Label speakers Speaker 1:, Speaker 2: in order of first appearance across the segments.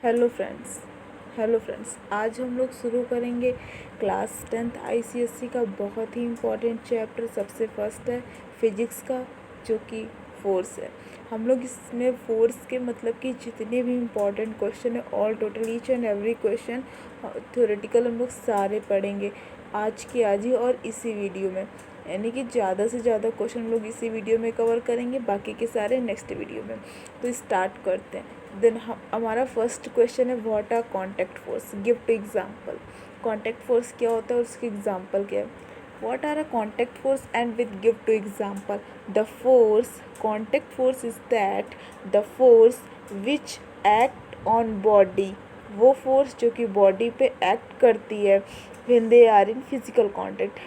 Speaker 1: Hello friends आज हम लोग शुरू करेंगे क्लास 10th आईसीएससी का बहुत ही इम्पोर्टेंट चैप्टर। सबसे फर्स्ट है फिजिक्स का, जो कि फोर्स है। हम लोग इसमें फोर्स के मतलब कि जितने भी इम्पोर्टेंट क्वेश्चन है, all total each and every question theoretical हम लोग सारे पढ़ेंगे आज के आज ही और इसी वीडियो में। यानी कि ज़्यादा से ज़्यादा क्वेश्चन हम लोग इसी वीडियो में कवर करेंगे, बाकी के सारे नेक्स्ट वीडियो में। तो स्टार्ट करते हैं। देन हमारा फर्स्ट क्वेश्चन है what are contact force, give two example. Contact force क्या होता है और उसकी एग्जाम्पल क्या है। What are a contact force and with give two example. The force, contact force is that the force which act on body, वो force जो कि बॉडी पे एक्ट करती है when they are in physical contact.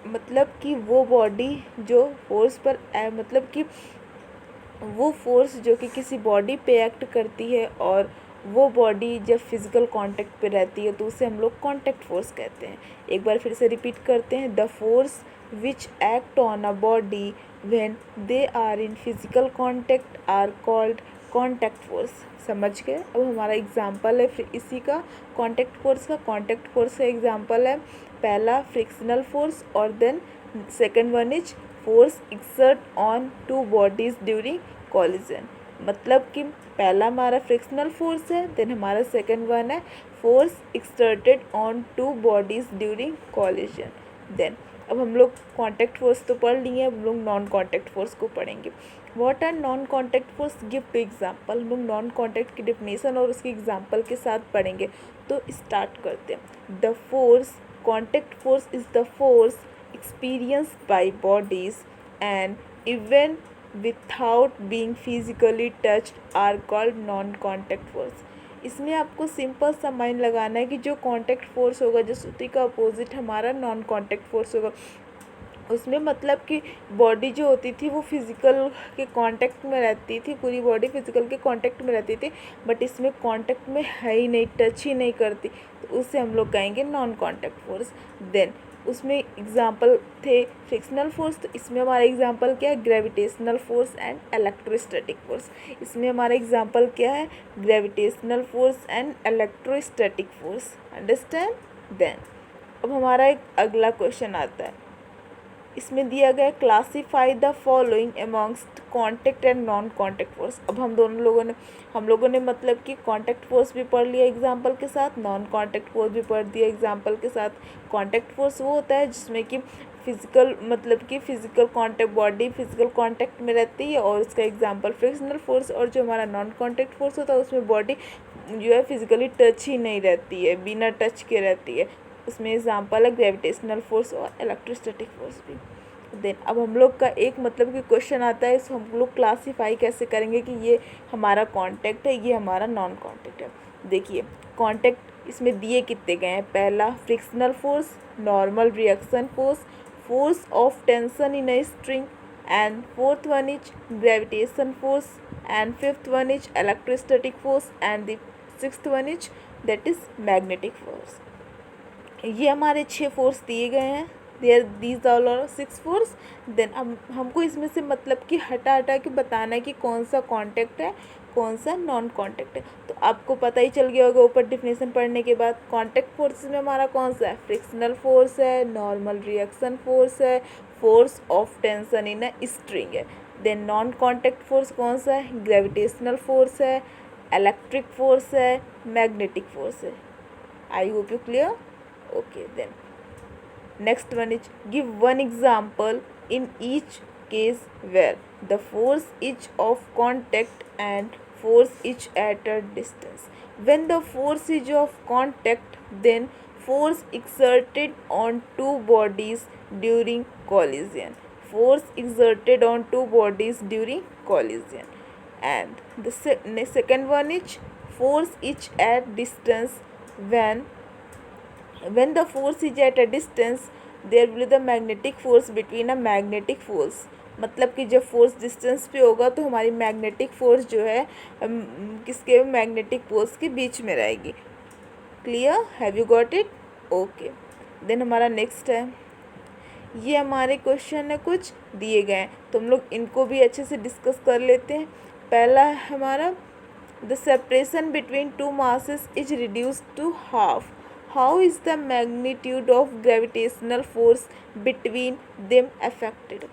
Speaker 1: मतलब कि वो body जो फोर्स पर मतलब कि वो फोर्स जो कि किसी बॉडी पे एक्ट करती है और वो बॉडी जब फिज़िकल कांटेक्ट पे रहती है तो उसे हम लोग कांटेक्ट फोर्स कहते हैं। एक बार फिर से रिपीट करते हैं। The force which act on a body when they are in physical contact are called contact force. समझ गए। अब हमारा एग्जांपल है फिर इसी का कांटेक्ट फोर्स का। कांटेक्ट फोर्स का एग्जांपल है पहला फ्रिक्शनल फोर्स और then second one is force exert on two bodies during collision. मतलब कि पहला हमारा फ्रिक्शनल फोर्स है, देन हमारा सेकेंड वन है force exerted on two bodies during collision. Then अब हम लोग कॉन्टैक्ट फोर्स तो पढ़ लिए, अब हम लोग नॉन कॉन्टैक्ट फोर्स को पढ़ेंगे। What are non contact force, give two example. हम लोग नॉन कॉन्टैक्ट की डिफिनेशन और उसकी एग्जाम्पल के साथ पढ़ेंगे। तो स्टार्ट करते हैं। The force, contact force is the force experienced by bodies and even without being physically touched are called non-contact force। इसमें आपको सिंपल सा माइंड लगाना है कि जो कॉन्टैक्ट फोर्स होगा, जो सूत्री का अपोजिट हमारा नॉन कॉन्टैक्ट फोर्स होगा, उसमें मतलब कि बॉडी जो होती थी वो फिज़िकल के कांटेक्ट में रहती थी, पूरी बॉडी फिज़िकल के कांटेक्ट में रहती थी, बट इसमें कांटेक्ट में है ही नहीं, टच ही नहीं करती, तो उससे हम लोग कहेंगे नॉन कांटेक्ट फोर्स। देन उसमें एग्जाम्पल थे फ्रिक्शनल फोर्स, तो इसमें हमारा एग्जाम्पल क्या है, gravitational force and electrostatic force. इसमें हमारा एग्जाम्पल क्या है, gravitational force and electrostatic force. Understand. Then अब हमारा एक अगला क्वेश्चन आता है। इसमें दिया गया classify the following amongst contact and non contact force. अब हम लोगों ने मतलब कि कॉन्टैक्ट फोर्स भी पढ़ लिया एग्जाम्पल के साथ, नॉन कॉन्टैक्ट फोर्स भी पढ़ दिया एग्जाम्पल के साथ। कॉन्टैक्ट फोर्स वो होता है जिसमें कि फिजिकल मतलब कि physical contact, body physical contact में रहती है, और उसका एग्जाम्पल फ्रिक्शनल फोर्स। और जो हमारा नॉन कॉन्टैक्ट फोर्स होता है उसमें बॉडी जो है फिजिकली टच ही नहीं रहती है, बिना टच के रहती है। उसमें एग्जाम्पल है ग्रेविटेशनल फोर्स और इलेक्ट्रोस्टैटिक फोर्स भी। देन अब हम लोग का एक मतलब कि क्वेश्चन आता है, इसको हम लोग क्लासीफाई कैसे करेंगे कि ये हमारा कांटेक्ट है, ये हमारा नॉन कांटेक्ट है। देखिए कांटेक्ट इसमें दिए कितने गए हैं। पहला frictional force, normal reaction force, force of tension in a string, and fourth one is gravitation force, and fifth one is electrostatic force, and the sixth one is that is magnetic force. ये हमारे 6 force दिए गए हैं। These all are 6 force. Then हमको इसमें से मतलब कि हटा हटा के बताना है कि कौन सा कांटेक्ट है, कौन सा नॉन कांटेक्ट है। तो आपको पता ही चल गया होगा ऊपर डिफिनेशन पढ़ने के बाद। कांटेक्ट फोर्स में हमारा कौन सा है, फ्रिक्शनल फोर्स है, नॉर्मल रिएक्शन फोर्स है, force of tension in a string है। देन नॉन कांटेक्ट फोर्स कौन सा है, ग्रेविटेशनल फोर्स है, इलेक्ट्रिक फोर्स है, मैग्नेटिक फोर्स है। I hope you clear. Okay, then next one is give one example in each case where the force is of contact and force is at a distance. When the force is of contact, then force exerted on two bodies during collision. Force exerted on two bodies during collision. And the second one is force is at distance. When the force is at a distance, there will be the magnetic force between a magnetic force। मतलब कि जब force distance पे होगा तो हमारी magnetic force जो है किसके, मैग्नेटिक पोल्स के बीच में रहेगी। Clear, have you got it. Okay. Then हमारा नेक्स्ट है, ये हमारे क्वेश्चन है कुछ दिए गए हैं तो हम लोग इनको भी अच्छे से डिस्कस कर लेते हैं। पहला है हमारा The separation between two masses is reduced to half. How is the magnitude of gravitational force between them affected?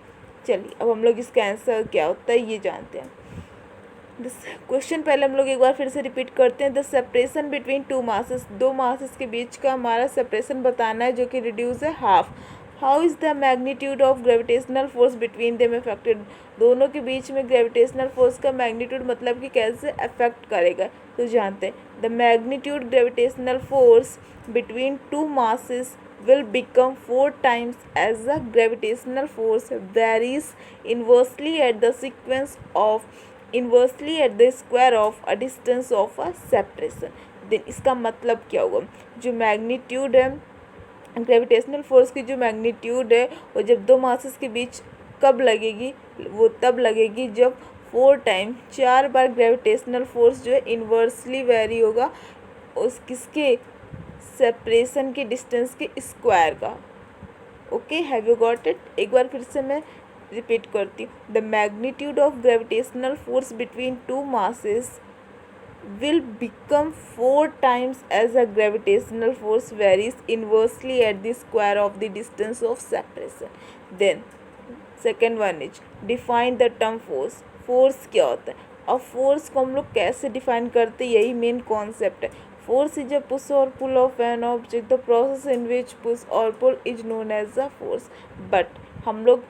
Speaker 1: चलिए अब हम लोग इसका आंसर क्या होता है ये जानते हैं. क्वेश्चन पहले हम लोग एक बार फिर से रिपीट करते हैं. The separation between two masses, दो मासेस के बीच का हमारा सेपरेशन बताना है जो कि रिड्यूस है half. How is the magnitude of gravitational force between them affected, दोनों के बीच में ग्रेविटेशनल फोर्स का मैग्नीट्यूड मतलब कि कैसे अफेक्ट करेगा तो जानते हैं. The magnitude gravitational force between two masses will become 4 times as the gravitational force varies inversely at the square of a distance of a separation. then इसका मतलब क्या होगा, जो मैग्नीट्यूड है ग्रेविटेशनल फोर्स की, जो मैग्नीट्यूड है वो जब दो मासेस के बीच कब लगेगी, वो तब लगेगी जब 4 बार ग्रेविटेशनल फोर्स जो है इन्वर्सली वेरी होगा उस किसके सेपरेशन के डिस्टेंस के स्क्वायर का. Okay, have you got it. एक बार फिर से मैं रिपीट करती हूँ. The magnitude of gravitational force between two masses will become 4 times as a gravitational force varies inversely at the square of the distance of separation. Then second one is define the term force. Force क्या होता है. अब force को हम लोग कैसे define करते हैं, यही मेन कॉन्सेप्ट है. फोर्स इज अ पुश और pull of an object. The process in which push और pull is known as a force. But हम लोग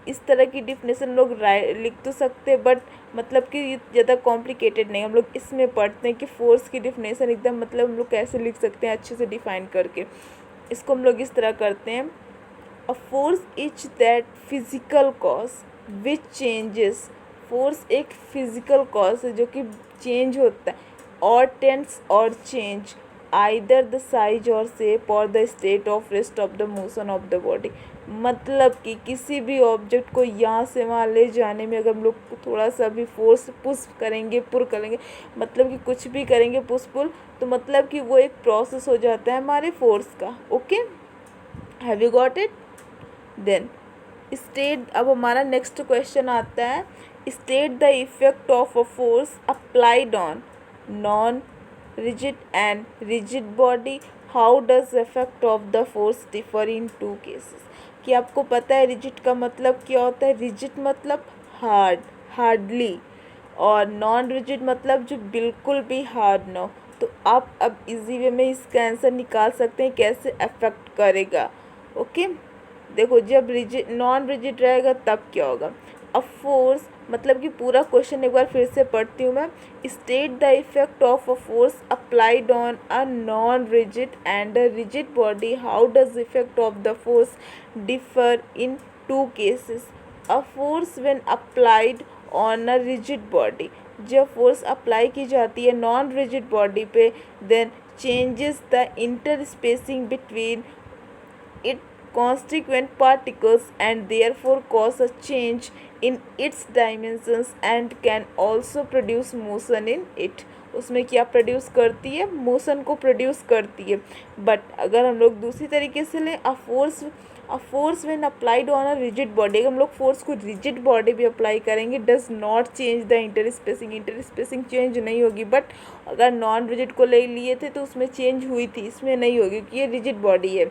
Speaker 1: इस तरह की डिफिनेशन लोग लिख तो सकते हैं, बट मतलब कि ज़्यादा कॉम्प्लिकेटेड नहीं. हम लोग इसमें पढ़ते हैं कि फोर्स की डिफिनेशन एकदम मतलब हम लोग कैसे लिख सकते हैं अच्छे से डिफाइन करके. इसको हम लोग इस तरह करते हैं. A force is that physical cause which changes. Force एक फिजिकल कॉज है जो कि चेंज होता है और टेंस और चेंज आइदर द साइज और शेप और the state of rest of the motion of the body. मतलब कि किसी भी ऑब्जेक्ट को यहाँ से वहाँ ले जाने में अगर हम लोग थोड़ा सा भी फोर्स पुश करेंगे पुल करेंगे, मतलब कि कुछ भी करेंगे पुश पुल, तो मतलब कि वो एक प्रोसेस हो जाता है हमारे फोर्स का. Okay, have you got it. Then state, अब हमारा नेक्स्ट क्वेश्चन आता है. State the effect of a force applied on non rigid and rigid body. How does the effect of the force differ in two cases? कि आपको पता है rigid का मतलब क्या होता है. रिजिड मतलब हार्ड, हार्डली, और नॉन रिजिड मतलब जो बिल्कुल भी हार्ड ना हो. तो आप अब इजी वे में इसका आंसर निकाल सकते हैं कैसे अफेक्ट करेगा. ओके, देखो जब रिजिड नॉन रिजिड रहेगा तब क्या होगा. अ फोर्स मतलब कि पूरा क्वेश्चन एक बार फिर से पढ़ती हूँ मैं. State the effect of a force applied on a non rigid and a rigid body. How does effect of the force differ in two cases. A force when applied on a rigid body, जब force apply की जाती है non rigid body पे, then changes the inter spacing between it constituent particles and therefore cause a change in its dimensions and can also produce motion in it. उसमें क्या produce करती है, motion को produce करती है. बट अगर हम लोग दूसरी तरीके से लें, अ force when applied on a rigid body, अगर हम लोग फोर्स को रिजिड बॉडी भी अप्लाई करेंगे does not change the inter spacing change नहीं होगी. बट अगर नॉन रिजिड को ले लिए थे तो उसमें चेंज हुई थी, इसमें नहीं होगी क्योंकि ये रिजिड बॉडी है.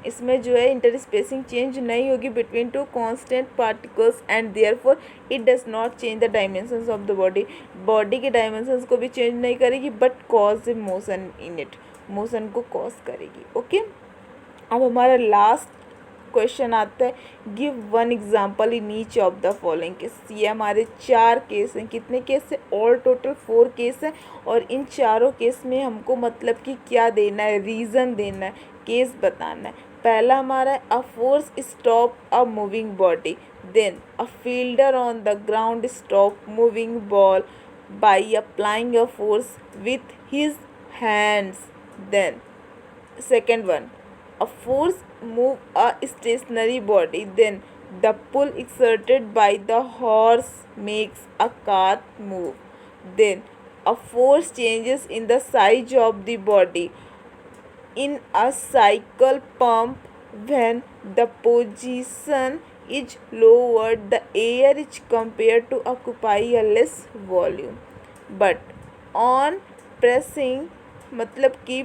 Speaker 1: इसमें जो है इंटर स्पेसिंग चेंज नहीं होगी between two constant particles and therefore it does not change the dimensions of the body. Body के डायमेंशंस को भी चेंज नहीं करेगी but cause motion in it, motion को कॉज करेगी. ओके, अब हमारा लास्ट क्वेश्चन आता है. Give one example in each of the following case. ये हमारे 4 केस हैं. कितने केस है, ऑल टोटल 4 केस हैं. और इन चारों केस में हमको मतलब कि क्या देना है, रीज़न देना है, केस बताना है. पहला हमारा है a force stop a moving body. Then a fielder on the ground stop moving ball by applying a force with his hands. Then second one, a force move a stationary body. Then the pull exerted by the horse makes a cart move. Then a force changes in the size of the body in a cycle pump when the position is lowered, the air is compared to occupy a less volume. But on pressing मतलब कि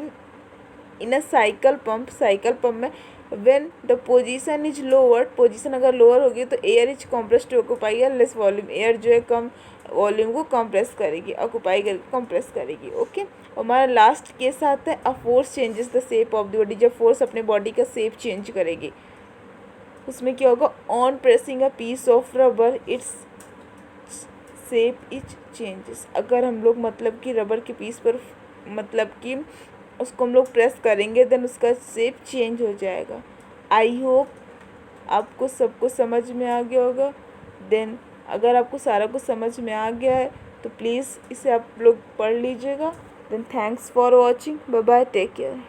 Speaker 1: in a cycle pump में when the position is lower, position अगर lower होगी तो air is compress to occupy a less volume, air जो है कम volume को कंप्रेस करेगी, ऑक्यूपाई करके कंप्रेस करेगी। ओके, हमारा लास्ट केस आता है a force changes the shape of the body, जब फोर्स अपने बॉडी का शेप चेंज करेगी। उसमें क्या होगा, on pressing a piece of rubber its shape is changes, अगर हम लोग मतलब कि रबर के पीस पर मतलब कि उसको हम लोग प्रेस करेंगे देन उसका शेप चेंज हो जाएगा। आई होप आपको सबको समझ में आ गया होगा। देन अगर आपको सारा कुछ समझ में आ गया है तो प्लीज़ इसे आप लोग पढ़ लीजिएगा। Then thanks for watching, bye bye, take care.